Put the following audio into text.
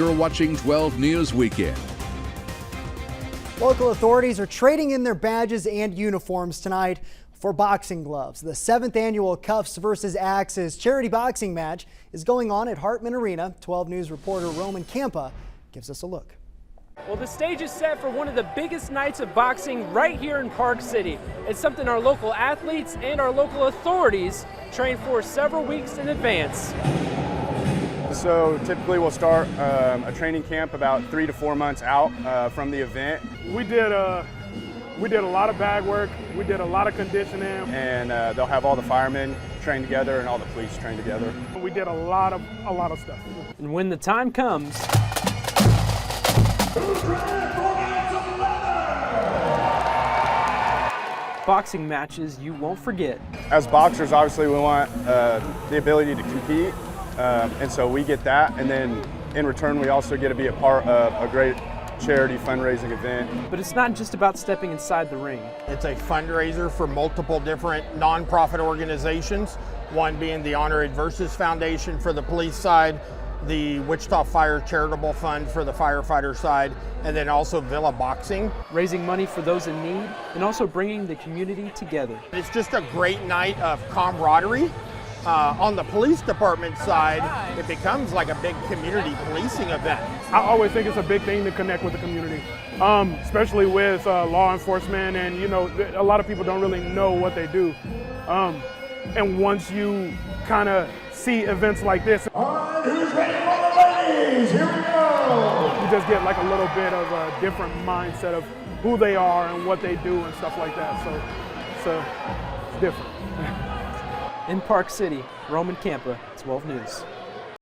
You're watching 12 News Weekend. Local authorities are trading in their badges and uniforms tonight for boxing gloves. The 7th annual Cuffs vs. Axes charity boxing match is going on at Hartman Arena. 12 News reporter Roman Campa gives us a look. Well, the stage is set for one of the biggest nights of boxing right here in Park City. It's something our local athletes and our local authorities train for several weeks in advance. So typically we'll start a training camp about 3 to 4 months out from the event. We did a lot of bag work. We did a lot of conditioning. And they'll have all the firemen train together and all the police train together. We did a lot of stuff. And when the time comes, boxing matches you won't forget. As boxers, obviously we want the ability to compete. And so we get that, and then in return we also get to be a part of a great charity fundraising event. But it's not just about stepping inside the ring. It's a fundraiser for multiple different nonprofit organizations, one being the Honored Versus Foundation for the police side, the Wichita Fire Charitable Fund for the firefighter side, and then also Villa Boxing. Raising money for those in need and also bringing the community together. It's just a great night of camaraderie. On the police department side, it becomes like a big community policing event. I always think it's a big thing to connect with the community, especially with law enforcement, and you know, a lot of people don't really know what they do. And once you kind of see events like this, who's ready for the ladies? Here we go! you just get like a little bit of a different mindset of who they are and what they do and stuff like that. So it's different. In Park City, Roman Campa, 12 News.